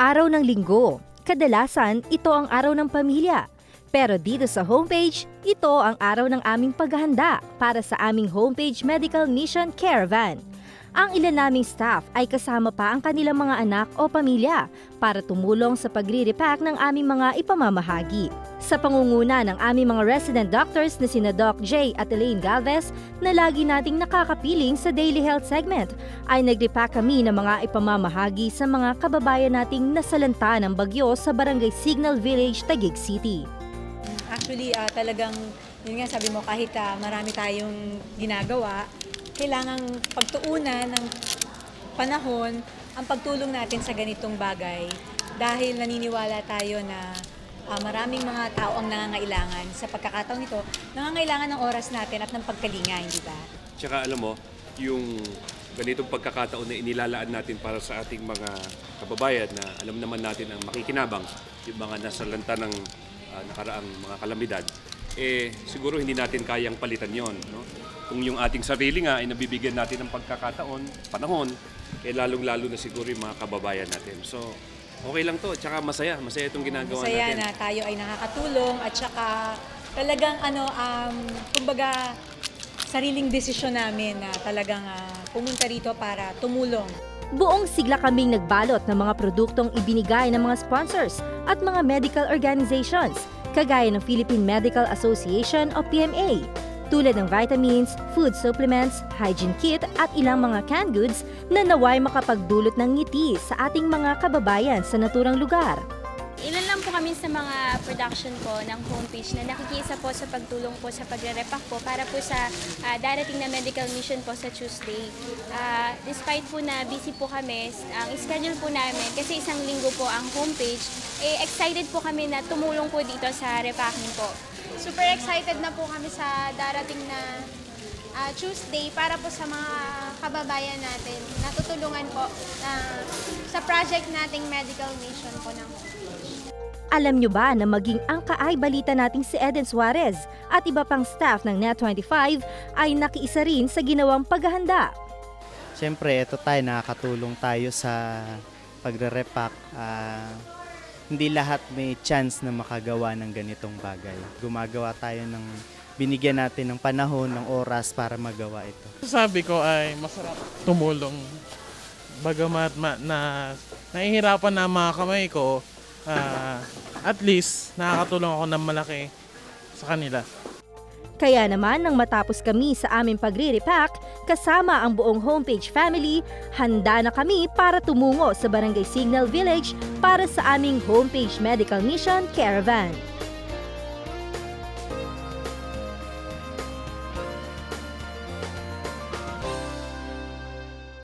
Araw ng Linggo. Kadalasan, ito ang araw ng pamilya. Pero dito sa homepage, ito ang araw ng aming paghahanda para sa aming homepage Medical Mission Caravan. Ang ilan naming staff ay kasama pa ang kanilang mga anak o pamilya para tumulong sa pagre-repack ng aming mga ipamamahagi. Sa pangunguna ng aming mga resident doctors na sina Doc J at Elaine Galvez na lagi nating nakakapiling sa Daily Health segment, ay nag-repack kami ng mga ipamamahagi sa mga kababayan nating nasalanta ng bagyo sa Barangay Signal Village, Taguig City. Actually, talagang, yun nga sabi mo, kahit marami tayong ginagawa, kailangang pagtuunan ng panahon ang pagtulong natin sa ganitong bagay dahil naniniwala tayo na maraming mga tao ang nangangailangan sa pagkakataon ito, nangangailangan ng oras natin at ng pagkalinga, hindi ba? Tsaka alam mo, yung ganitong pagkakataon na inilalaan natin para sa ating mga kababayan na alam naman natin ang makikinabang, yung mga nasalanta ng nakaraang mga kalamidad, siguro hindi natin kayang palitan yon, no? Kung yung ating sarili nga ay nabibigyan natin ng pagkakataon, panahon, lalong-lalo na siguro yung mga kababayan natin. So, okay lang to, tsaka masaya itong ginagawa Masaya natin. na tayo ay nakakatulong at saka talagang kumbaga sariling desisyon namin na talagang pumunta rito para tumulong. Buong sigla kaming nagbalot ng mga produktong ibinigay ng mga sponsors at mga medical organizations, kagaya ng Philippine Medical Association o PMA, tulad ng vitamins, food supplements, hygiene kit at ilang mga canned goods na naway makapagdulot ng ngiti sa ating mga kababayan sa naturang lugar. Ilan lang po kami sa mga production po ng homepage na nakikiisa po sa pagtulong po sa pagre-repack po para po sa darating na medical mission po sa Tuesday. Despite po na busy po kami, ang schedule po namin, kasi isang linggo po ang homepage, excited po kami na tumulong po dito sa repacking po. Super excited na po kami sa darating na Tuesday para po sa mga kababayan natin. Natutulungan po sa project nating medical mission po ng Alam nyo ba na maging ang kaay balita nating si Eden Suarez at iba pang staff ng Net25 ay nakiisa rin sa ginawang paghahanda? Siyempre, ito tayo, nakakatulong tayo sa pagre-repack. Hindi lahat may chance na makagawa ng ganitong bagay. Gumagawa tayo ng binigyan natin ng panahon, ng oras para magawa ito. Sabi ko ay masarap tumulong. Bagamat nahihirapan na mga kamay ko, at least nakakatulong ako ng malaki sa kanila. Kaya naman nang matapos kami sa aming pagre-repack, kasama ang buong homepage family, handa na kami para tumungo sa Barangay Signal Village para sa aming homepage medical mission caravan.